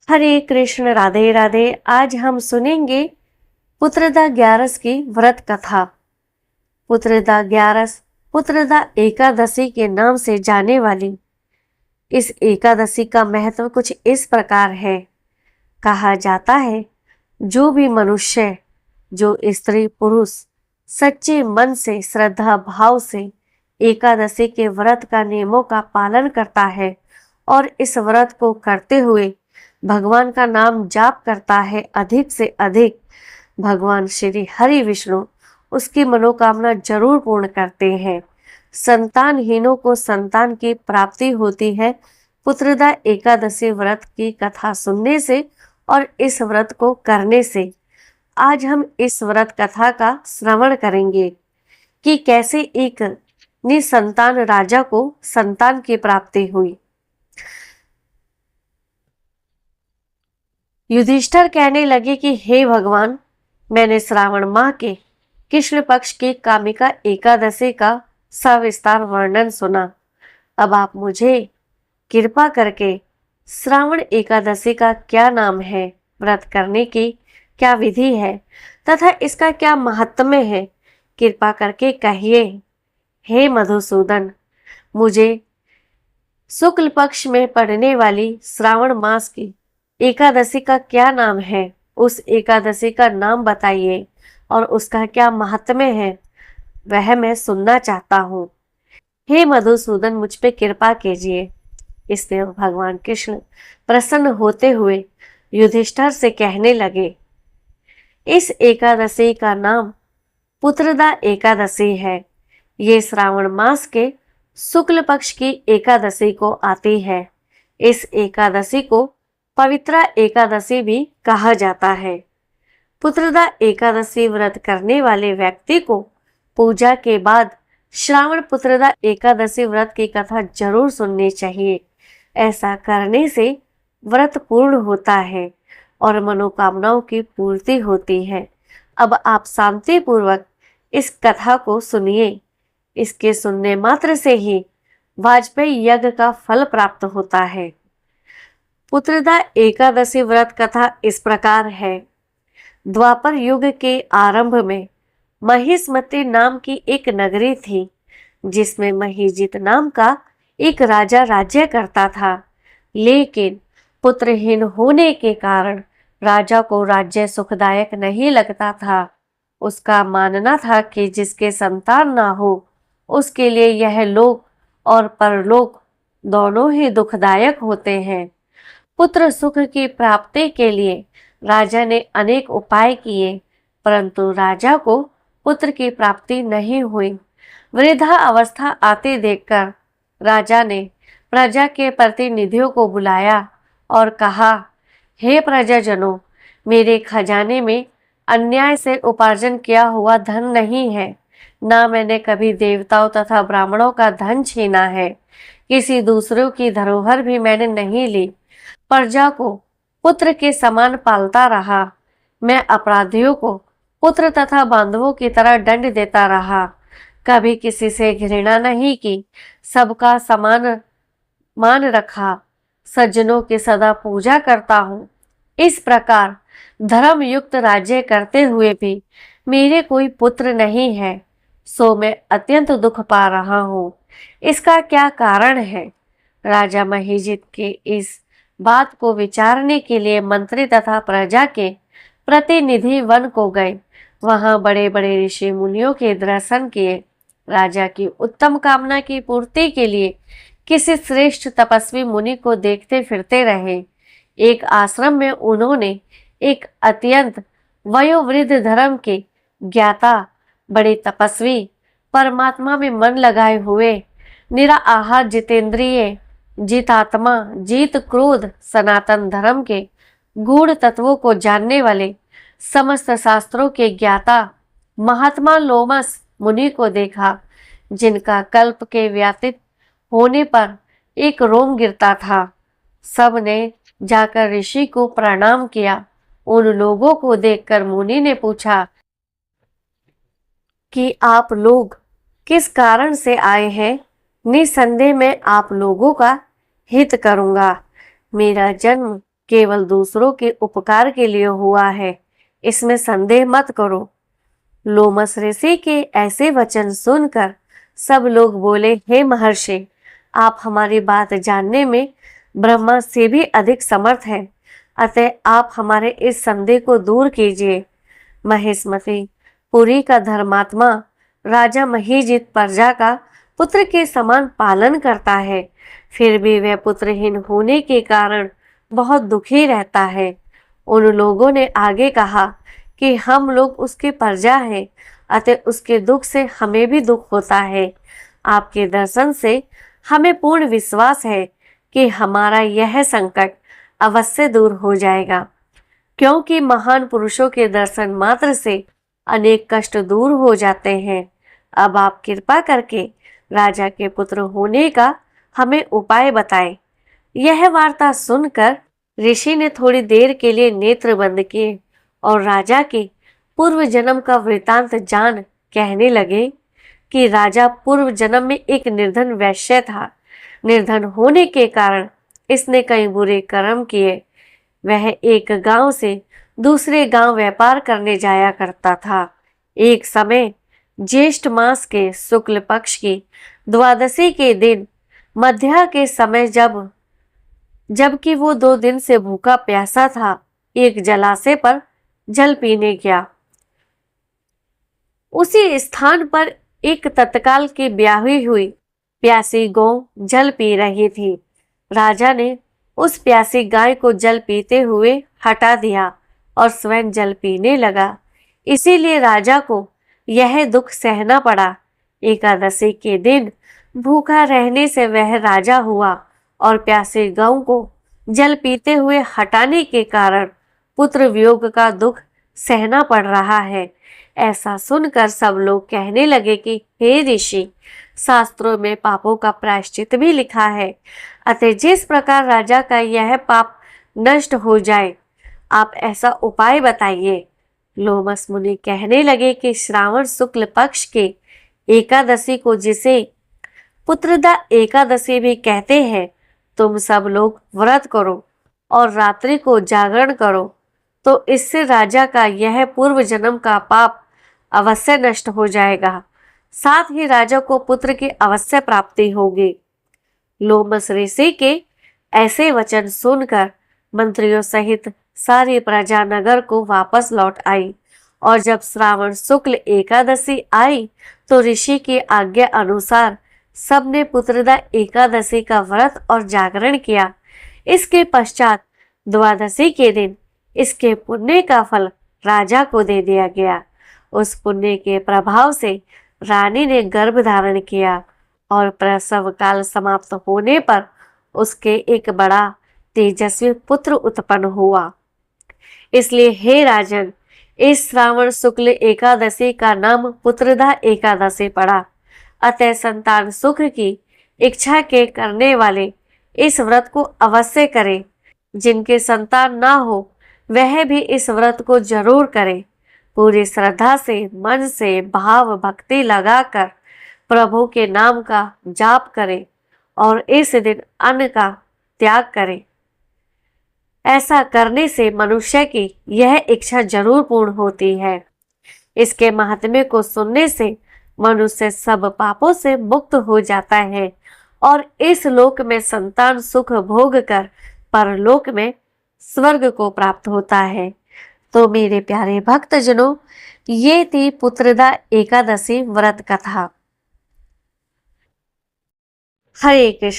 हरे कृष्ण, राधे राधे। आज हम सुनेंगे पुत्रदा ग्यारस की व्रत कथा। पुत्रदा ग्यारस पुत्रदा एकादशी के नाम से जाने वाली इस एकादशी का महत्व कुछ इस प्रकार है। कहा जाता है, जो भी मनुष्य, जो स्त्री पुरुष सच्चे मन से श्रद्धा भाव से एकादशी के व्रत का नियमों का पालन करता है और इस व्रत को करते हुए भगवान का नाम जाप करता है, अधिक से अधिक भगवान श्री हरि विष्णु उसकी मनोकामना जरूर पूर्ण करते हैं। संतानहीनों को संतान की प्राप्ति होती है पुत्रदा एकादशी व्रत की कथा सुनने से और इस व्रत को करने से। आज हम इस व्रत कथा का श्रवण करेंगे कि कैसे एक निसंतान राजा को संतान की प्राप्ति हुई। युधिष्ठिर कहने लगे कि हे भगवान, मैंने श्रावण माह के कृष्ण पक्ष की कामिका एकादशी का सविस्तार वर्णन सुना। अब आप मुझे कृपा करके श्रावण एकादशी का क्या नाम है, व्रत करने की क्या विधि है तथा इसका क्या महात्म्य है, कृपा करके कहिए। हे मधुसूदन, मुझे शुक्ल पक्ष में पड़ने वाली श्रावण मास की एकादशी का क्या नाम है, उस एकादशी का नाम बताइए और उसका क्या महात्म्य है, वह मैं सुनना चाहता हूँ। हे मधुसूदन, मुझ पे कृपा कीजिए। इसलिए भगवान कृष्ण प्रसन्न होते हुए युधिष्ठिर से कहने लगे, इस एकादशी का नाम पुत्रदा एकादशी है। ये श्रावण मास के शुक्ल पक्ष की एकादशी को आती है। इस एकादशी को पवित्रा एकादशी भी कहा जाता है। पुत्रदा एकादशी व्रत करने वाले व्यक्ति को पूजा के बाद श्रावण पुत्रदा एकादशी व्रत की कथा जरूर सुननी चाहिए। ऐसा करने से व्रत पूर्ण होता है और मनोकामनाओं की पूर्ति होती है। अब आप शांति पूर्वक इस कथा को सुनिए। इसके सुनने मात्र से ही वाजपेयी यज्ञ का फल प्राप्त होता है। पुत्रदा एकादशी व्रत कथा इस प्रकार है। द्वापर युग के आरंभ में महिष्मती नाम की एक नगरी थी, जिसमें महिजित नाम का एक राजा राज्य करता था। लेकिन पुत्रहीन होने के कारण राजा को राज्य सुखदायक नहीं लगता था। उसका मानना था कि जिसके संतान ना हो उसके लिए यह लोक और परलोक दोनों ही दुखदायक होते हैं। पुत्र सुख की प्राप्ति के लिए राजा ने अनेक उपाय किए, परंतु राजा को पुत्र की प्राप्ति नहीं हुई। वृद्धा अवस्था आते देखकर राजा ने प्रजा के प्रतिनिधियों को बुलाया और कहा, हे प्रजाजनों, मेरे खजाने में अन्याय से उपार्जन किया हुआ धन नहीं है, ना मैंने कभी देवताओं तथा ब्राह्मणों का धन छीना है। किसी दूसरों की धरोहर भी मैंने नहीं ली। प्रजा को पुत्र के समान पालता रहा। मैं अपराधियों को पुत्र तथा बांधवों की तरह दंड देता रहा। कभी किसी से घृणा नहीं की, सबका समान मान रखा, सज्जनों की सदा पूजा करता हूँ। इस प्रकार धर्म युक्त राज्य करते हुए भी मेरे कोई पुत्र नहीं है, सो मैं अत्यंत दुख पा रहा हूँ। इसका क्या कारण है? राजा महिजित के इस बात को विचारने के लिए मंत्री तथा प्रजा के प्रतिनिधि वन को गए। वहां बड़े बड़े ऋषि मुनियों के दर्शन किए। राजा की उत्तम कामना की पूर्ति के लिए किसी श्रेष्ठ तपस्वी मुनि को देखते फिरते रहे। एक आश्रम में उन्होंने एक अत्यंत वयोवृद्ध धर्म के ज्ञाता, बड़े तपस्वी, परमात्मा में मन लगाए हुए, निराहार, जितेंद्रिय, जितात्मा, जीत क्रोध, सनातन धर्म के गूढ़ तत्वों को जानने वाले, समस्त शास्त्रों के ज्ञाता महात्मा लोमस मुनि को देखा, जिनका कल्प के व्यतीत होने पर एक रोम गिरता था। सब ने जाकर ऋषि को प्रणाम किया। उन लोगों को देखकर मुनि ने पूछा कि आप लोग किस कारण से आए हैं? निसंदेह मैं आप लोगों का हित करूंगा। मेरा जन्म केवल दूसरों के उपकार के लिए हुआ है, इसमें संदेह मत करो। लोमस ऋषि के ऐसे वचन सुनकर सब लोग बोले, हे महर्षि, आप हमारी बात जानने में ब्रह्मा से भी अधिक समर्थ हैं, अतः आप हमारे इस संदेह को दूर कीजिए। महेशमती पुरी का धर्मात्मा राजा महीजित प्रजा का पुत्र के समान पालन करता है, फिर भी वह पुत्रहीन होने के कारण बहुत दुखी रहता है। उन लोगों ने आगे कहा कि हम लोग उसकी प्रजा हैं, अतः उसके दुख से हमें भी दुख होता है। आपके दर्शन से हमें पूर्ण विश्वास है कि हमारा यह संकट अवश्य दूर हो जाएगा, क्योंकि महान पुरुषों के दर्शन मात्र से अनेक कष्ट दूर हो जाते हैं। अब आप कृपा करके राजा के पुत्र होने का हमें उपाय बताएं। यह वार्ता सुनकर ऋषि ने थोड़ी देर के लिए नेत्र बंद किए और राजा के पूर्व जन्म का वृतांत जान कहने लगे कि राजा पूर्व जन्म में एक निर्धन वैश्य था। निर्धन होने के कारण इसने कई बुरे कर्म किए। वह एक गांव से दूसरे गांव व्यापार करने जाया करता था। एक समय ज्येष्ठ मास के शुक्ल पक्ष की द्वादशी के दिन मध्या के समय जबकि वो 2 दिन से भूखा प्यासा था, एक जलाशय पर जल पीने गया। उसी स्थान पर एक तत्काल की ब्याही हुई प्यासी गौ जल पी रही थी। राजा ने उस प्यासी गाय को जल पीते हुए हटा दिया और स्वयं जल पीने लगा। इसीलिए राजा को यह दुख सहना पड़ा। एकादशी के दिन भूखा रहने से वह राजा हुआ और प्यासी गौ को जल पीते हुए हटाने के कारण पुत्र वियोग का दुख सहना पड़ रहा है। ऐसा सुनकर सब लोग कहने लगे कि हे ऋषि, शास्त्रों में पापों का प्रायश्चित भी लिखा है, अतः जिस प्रकार राजा का यह पाप नष्ट हो जाए, आप ऐसा उपाय बताइए। लोमस मुनि कहने लगे कि श्रावण शुक्ल पक्ष के एकादशी को, जिसे पुत्रदा एकादशी भी कहते हैं, तुम सब लोग व्रत करो और रात्रि को जागरण करो, तो इससे राजा का यह पूर्व जन्म का पाप अवश्य नष्ट हो जाएगा, साथ ही राजा को पुत्र की अवश्य प्राप्ति होगी। लोमस ऋषि के ऐसे वचन सुनकर मंत्रियों सहित सारी प्रजा नगर को वापस लौट आई और जब श्रावण शुक्ल एकादशी आई तो ऋषि की आज्ञा अनुसार सबने पुत्रदा एकादशी का व्रत और जागरण किया। इसके पश्चात द्वादशी के दिन इसके पुण्य का फल राजा को दे दिया गया। उस पुण्य के प्रभाव से रानी ने गर्भ धारण किया और प्रसव काल समाप्त होने पर उसके एक बड़ा तेजस्वी पुत्र उत्पन्न हुआ। इसलिए हे राजन, इस श्रावण शुक्ल एकादशी का नाम पुत्रदा एकादशी पड़ा। अतः संतान सुख की इच्छा के करने वाले इस व्रत को अवश्य करें। जिनके संतान ना हो वह भी इस व्रत को जरूर करे। पूरी श्रद्धा से, मन से भाव भक्ति लगाकर प्रभु के नाम का जाप करें और इस दिन अन्न का त्याग करें। ऐसा करने से मनुष्य की यह इच्छा जरूर पूर्ण होती है। इसके महात्म्य को सुनने से मनुष्य सब पापों से मुक्त हो जाता है और इस लोक में संतान सुख भोग कर परलोक में स्वर्ग को प्राप्त होता है। तो मेरे प्यारे भक्तजनों, ये थी पुत्रदा एकादशी व्रत कथा। हरे कृष्ण।